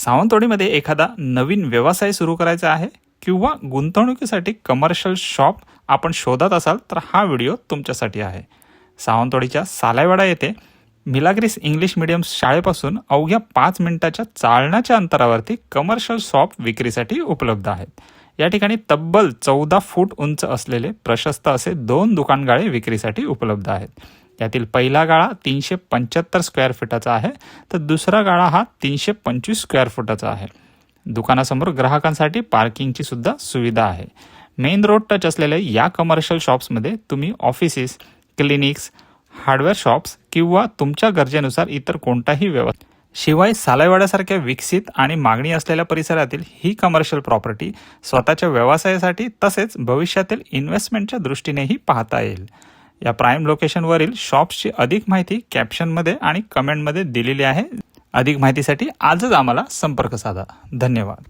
सावंतवाडीमध्ये एखादा नवीन व्यवसाय सुरू करायचा आहे किंवा गुंतवणुकीसाठी कमर्शियल शॉप आपण शोधत असाल तर हा व्हिडिओ तुमच्यासाठी आहे। सावंतवाडीच्या सालायवाडा येथे मिलाग्रिस इंग्लिश मीडियम शाळेपासून अवघ्या 5 मिनिटाच्या चालण्याच्या अंतरावरती कमर्शियल शॉप विक्रीसाठी उपलब्ध आहेत। या ठिकाणी तब्बल 14 फूट उंच असलेले प्रशस्त असे 2 दुकानगाळे विक्रीसाठी उपलब्ध आहेत। यातील पहिला गाळा 375 स्क्वेअर फुटाचा आहे तर दुसरा गाळा हा 325 स्क्वेअर फुटाचा आहे। दुकानासमोर ग्राहकांसाठी पार्किंगची सुद्धा सुविधा आहे। मेन रोड टच असलेल्या या कमर्शियल शॉप्समध्ये तुम्ही ऑफिसेस, क्लिनिक्स, हार्डवेअर शॉप्स किंवा तुमच्या गरजेनुसार इतर कोणताही व्यवसाय शिवाय सालायवाड्यासारख्या विकसित आणि मागणी असलेल्या परिसरातील ही कमर्शियल प्रॉपर्टी स्वतःच्या व्यवसायासाठी तसेच भविष्यातील इन्व्हेस्टमेंटच्या दृष्टीनेही पाहता येईल। या प्राइम लोकेशनवरील शॉप्सची अधिक माहिती कॅप्शनमध्ये आणि कमेंटमध्ये दिलेली आहे। अधिक माहितीसाठी आजच आम्हाला संपर्क साधा। धन्यवाद।